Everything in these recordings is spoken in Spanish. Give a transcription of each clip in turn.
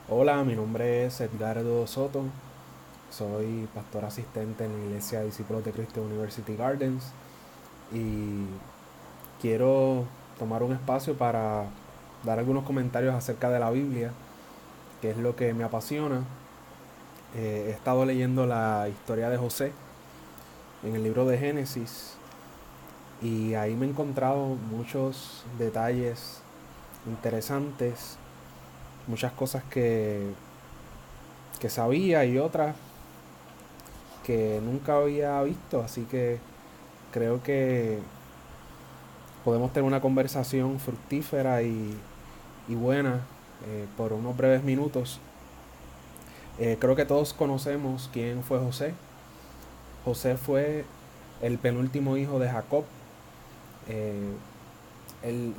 Hola, mi nombre es Edgardo Soto, soy pastor asistente en la Iglesia Discípulos de Cristo University Gardens y quiero tomar un espacio para dar algunos comentarios acerca de la Biblia, que es lo que me apasiona. He estado leyendo la historia de José en el libro de Génesis y ahí me he encontrado muchos detalles interesantes, muchas cosas que sabía y otras que nunca había visto, así que creo que podemos tener una conversación fructífera y buena por unos breves minutos. Creo que todos conocemos quién fue José. José fue el penúltimo hijo de Jacob. Eh,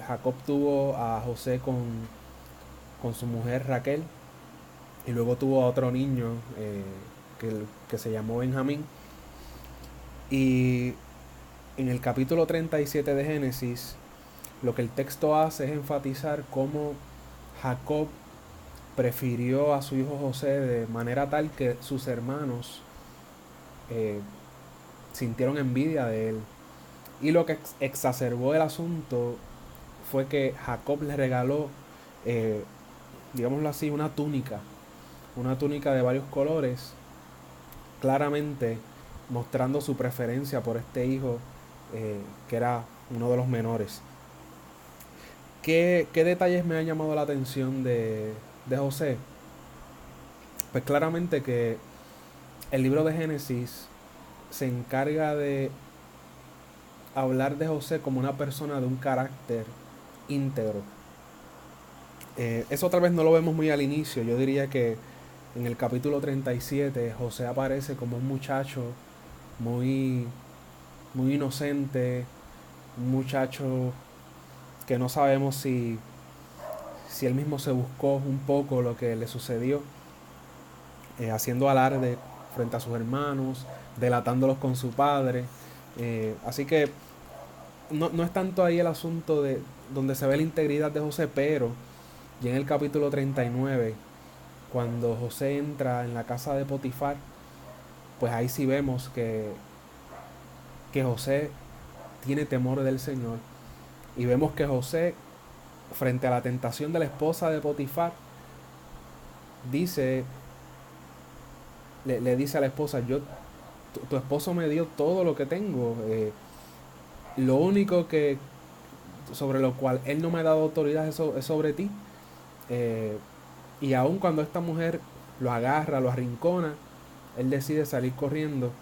Jacob tuvo a José con su mujer Raquel y luego tuvo a otro niño que se llamó Benjamín. Y en el capítulo 37 de Génesis, lo que el texto hace es enfatizar cómo Jacob prefirió a su hijo José de manera tal que sus hermanos eh, sintieron envidia de él. Y lo que exacerbó el asunto fue que Jacob le regaló, eh, digámoslo así, una túnica de varios colores, claramente mostrando su preferencia por este hijo que era uno de los menores. ¿Qué detalles me han llamado la atención de José? Pues claramente que el libro de Génesis se encarga de hablar de José como una persona de un carácter íntegro. Eso tal vez no lo vemos muy al inicio. Yo diría que en el capítulo 37 José aparece como un muchacho muy, muy inocente, un muchacho que no sabemos si él mismo se buscó un poco lo que le sucedió, haciendo alarde frente a sus hermanos, delatándolos con su padre. Así que no es tanto ahí el asunto de donde se ve la integridad de José, pero ya en el capítulo 39, cuando José entra en la casa de Potifar, pues ahí sí vemos que José tiene temor del Señor. Y vemos que José, frente a la tentación de la esposa de Potifar, dice, le dice a la esposa, tu esposo me dio todo lo que tengo. Lo único que sobre lo cual él no me ha dado autoridad es sobre ti. Eh, y aun cuando esta mujer lo agarra, lo arrincona, él decide salir corriendo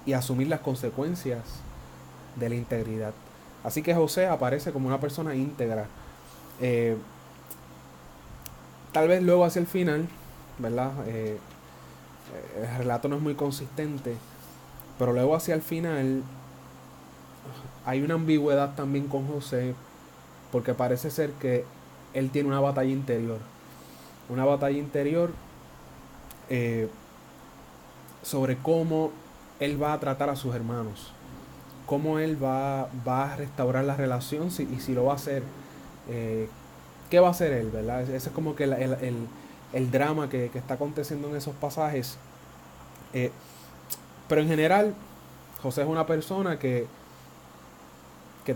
y asumir las consecuencias de la integridad. Así que José aparece como una persona íntegra. Eh, Tal vez luego hacia el final, ¿verdad? El relato no es muy consistente, pero luego hacia el final hay una ambigüedad también con José, porque parece ser que él tiene una batalla interior. Una batalla interior eh, sobre cómo él va a tratar a sus hermanos, cómo él va a restaurar la relación y si lo va a hacer, eh, qué va a hacer él, ¿verdad? Ese es como que el drama que está aconteciendo en esos pasajes. Eh, pero en general, José es una persona que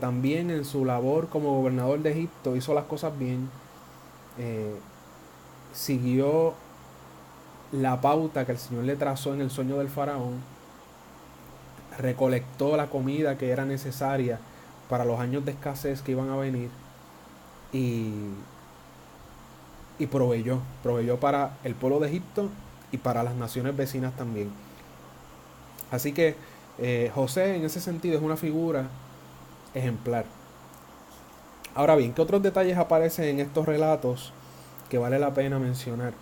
también en su labor como gobernador de Egipto hizo las cosas bien, eh, siguió la pauta que el Señor le trazó en el sueño del faraón, recolectó la comida que era necesaria para los años de escasez que iban a venir y, y proveyó para el pueblo de Egipto y para las naciones vecinas también. Así que José en ese sentido es una figura ejemplar. Ahora bien, ¿qué otros detalles aparecen en estos relatos que vale la pena mencionar?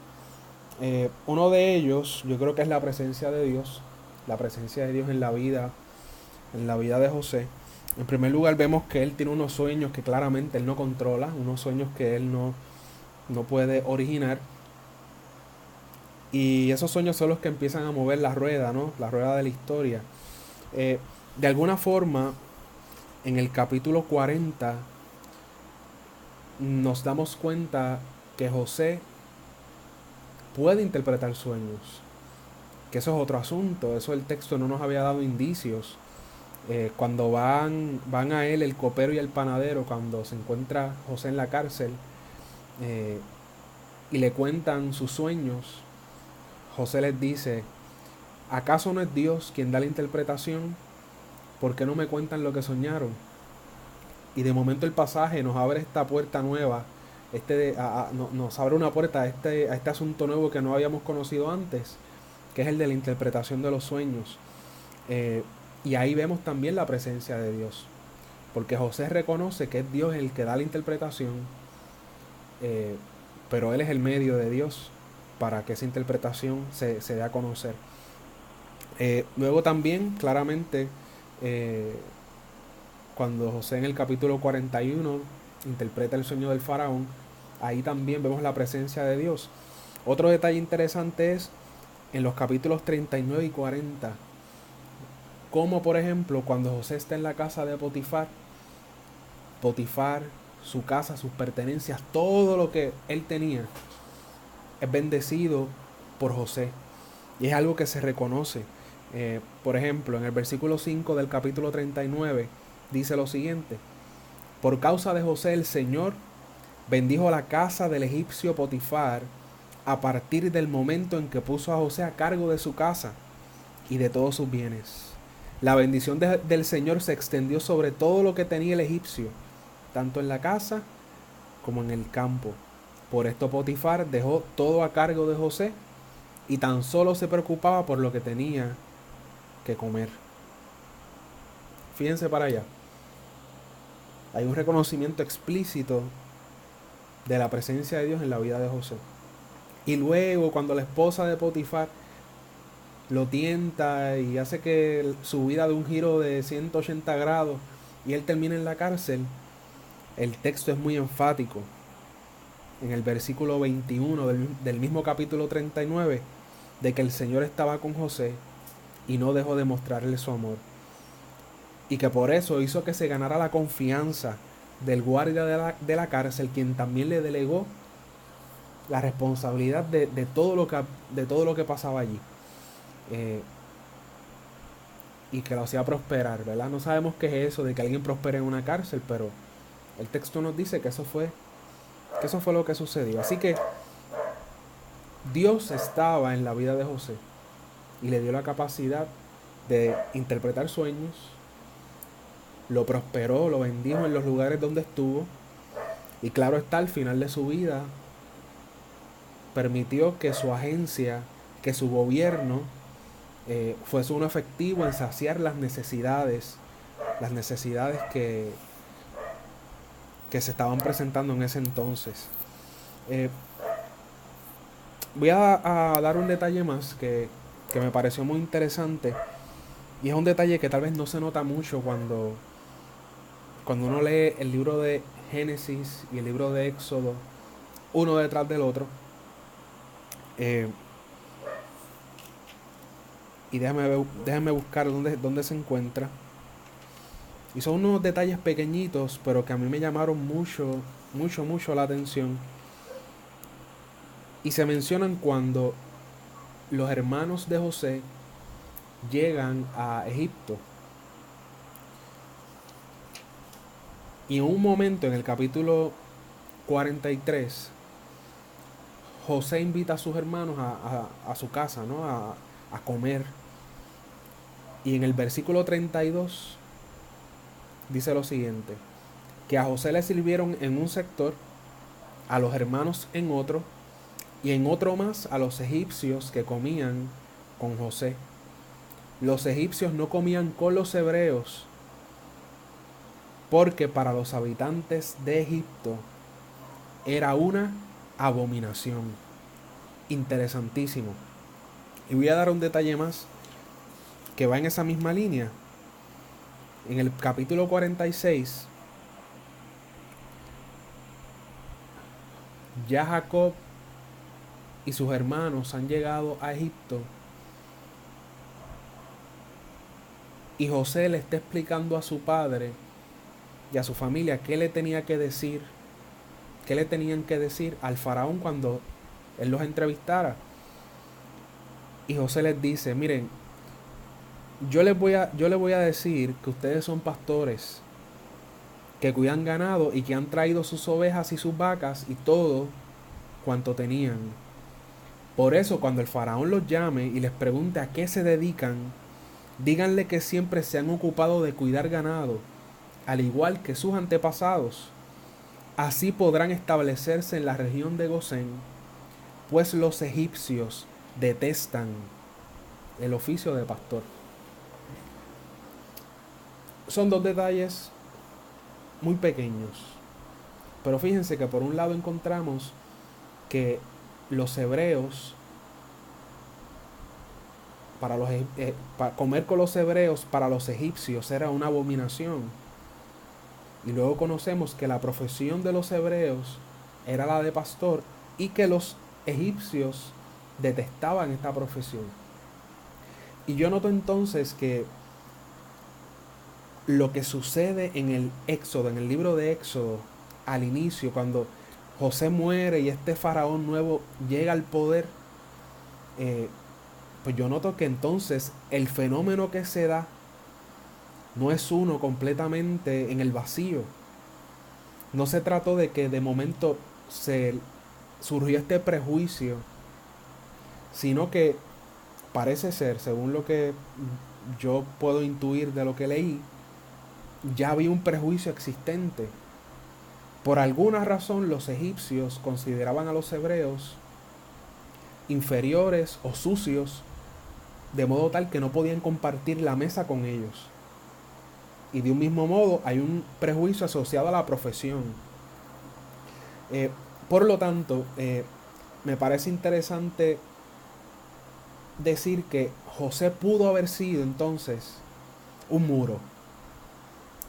Uno de ellos yo creo que es la presencia de Dios en la vida de José. En primer lugar vemos que él tiene unos sueños que claramente él no controla, unos sueños que él no puede originar. Y esos sueños son los que empiezan a mover la rueda, ¿no? La rueda de la historia. Eh, de alguna forma, en el capítulo 40 nos damos cuenta que José puede interpretar sueños, que eso es otro asunto, eso el texto no nos había dado indicios. Cuando van a él el copero y el panadero, cuando se encuentra José en la cárcel, eh, y le cuentan sus sueños, José les dice: ¿acaso no es Dios quien da la interpretación? ¿Por qué no me cuentan lo que soñaron? Y de momento el pasaje nos abre esta puerta nueva, nos abre una puerta a este asunto nuevo que no habíamos conocido antes, que es el de la interpretación de los sueños. Y ahí vemos también la presencia de Dios, porque José reconoce que es Dios el que da la interpretación, pero Él es el medio de Dios para que esa interpretación se dé a conocer. Luego también, claramente, cuando José en el capítulo 41 interpreta el sueño del faraón, ahí también vemos la presencia de Dios. Otro detalle interesante es en los capítulos 39 y 40, como por ejemplo cuando José está en la casa de Potifar, su casa, sus pertenencias, todo lo que él tenía, es bendecido por José. Y es algo que se reconoce. Por ejemplo, en el versículo 5 del capítulo 39 dice lo siguiente: por causa de José el Señor bendijo la casa del egipcio Potifar a partir del momento en que puso a José a cargo de su casa y de todos sus bienes. La bendición del Señor se extendió sobre todo lo que tenía el egipcio, tanto en la casa como en el campo. Por esto Potifar dejó todo a cargo de José y tan solo se preocupaba por lo que tenía que comer. Fíjense para allá. Hay un reconocimiento explícito de la presencia de Dios en la vida de José. Y luego, cuando la esposa de Potifar lo tienta y hace que su vida dé un giro de 180 grados y él termina en la cárcel, el texto es muy enfático. En el versículo 21 del mismo capítulo 39, de que el Señor estaba con José y no dejó de mostrarle su amor. Y que por eso hizo que se ganara la confianza del guardia de la cárcel, quien también le delegó la responsabilidad de todo lo que pasaba allí. Y que lo hacía prosperar, ¿verdad? No sabemos qué es eso de que alguien prospere en una cárcel, pero el texto nos dice que eso fue lo que sucedió. Así que Dios estaba en la vida de José y le dio la capacidad de interpretar sueños, lo prosperó, lo bendijo en los lugares donde estuvo, y claro está, al final de su vida permitió que su agencia, que su gobierno fuese uno efectivo en saciar las necesidades que se estaban presentando en ese entonces. Voy a dar un detalle más que me pareció muy interesante, y es un detalle que tal vez no se nota mucho cuando uno lee el libro de Génesis y el libro de Éxodo uno detrás del otro. Y déjame buscar dónde se encuentra. Y son unos detalles pequeñitos, pero que a mí me llamaron mucho la atención. Y se mencionan cuando los hermanos de José llegan a Egipto. Y en un momento, en el capítulo 43, José invita a sus hermanos a su casa, ¿no? A comer. Y en el versículo 32 dice lo siguiente: que a José le sirvieron en un sector, a los hermanos en otro, y en otro más a los egipcios que comían con José. Los egipcios no comían con los hebreos, porque para los habitantes de Egipto era una abominación. Interesantísimo. Y voy a dar un detalle más que va en esa misma línea. En el capítulo 46, ya Jacob y sus hermanos han llegado a Egipto, y José le está explicando a su padre y a su familia qué le tenía que decir qué le tenían que decir al faraón cuando él los entrevistara. Y José les dice, miren, yo les voy a decir que ustedes son pastores que cuidan ganado y que han traído sus ovejas y sus vacas y todo cuanto tenían. Por eso cuando el faraón los llame y les pregunte a qué se dedican, díganle que siempre se han ocupado de cuidar ganado, al igual que sus antepasados. Así podrán establecerse en la región de Gosén, pues los egipcios detestan el oficio de pastor. Son dos detalles muy pequeños, pero fíjense que por un lado encontramos que los hebreos, comer con los hebreos para los egipcios era una abominación. Y luego conocemos que la profesión de los hebreos era la de pastor y que los egipcios detestaban esta profesión. Y yo noto entonces que lo que sucede en el Éxodo, en el libro de Éxodo, al inicio, cuando José muere y este faraón nuevo llega al poder, pues yo noto que entonces el fenómeno que se da no es uno completamente en el vacío. No se trató de que de momento se surgió este prejuicio, sino que parece ser, según lo que yo puedo intuir de lo que leí, ya había un prejuicio existente. Por alguna razón los egipcios consideraban a los hebreos inferiores o sucios, de modo tal que no podían compartir la mesa con ellos. Y de un mismo modo hay un prejuicio asociado a la profesión. Por lo tanto, me parece interesante decir que José pudo haber sido entonces un muro.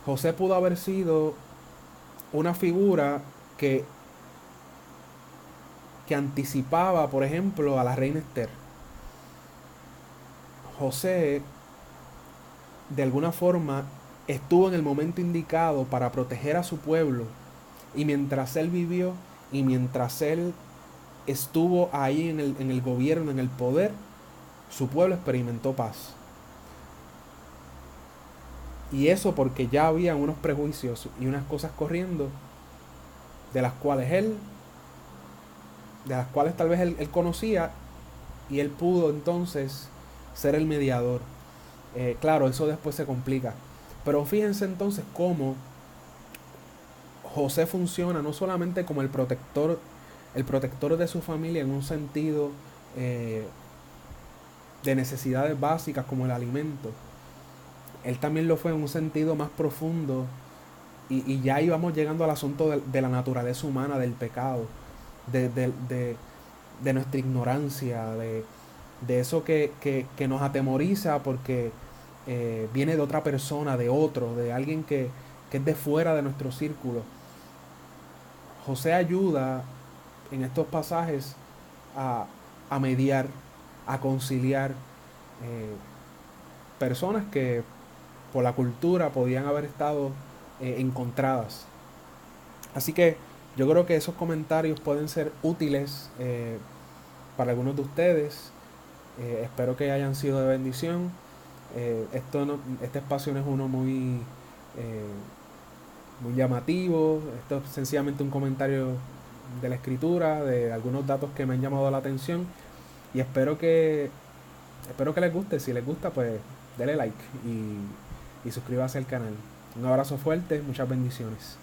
José pudo haber sido una figura que anticipaba, por ejemplo, a la reina Esther. José, de alguna forma, estuvo en el momento indicado para proteger a su pueblo. Y mientras él vivió y mientras él estuvo ahí en el gobierno, en el poder, su pueblo experimentó paz. Y eso porque ya había unos prejuicios y unas cosas corriendo de las cuales tal vez él conocía, y él pudo entonces ser el mediador. Claro, eso después se complica. Pero fíjense entonces cómo José funciona no solamente como el protector de su familia en un sentido de necesidades básicas como el alimento. Él también lo fue en un sentido más profundo, y ya íbamos llegando al asunto de la naturaleza humana, del pecado, de nuestra ignorancia, de eso que nos atemoriza porque viene de otra persona, de otro, de alguien que es de fuera de nuestro círculo. José ayuda en estos pasajes a mediar, a conciliar personas que por la cultura podían haber estado encontradas. Así que yo creo que esos comentarios pueden ser útiles para algunos de ustedes. Espero que hayan sido de bendición. Este espacio no es uno muy llamativo. Esto es sencillamente un comentario de la escritura, de algunos datos que me han llamado la atención, y espero que les guste. Si les gusta, pues dele like y suscríbase al canal. Un abrazo fuerte, muchas bendiciones.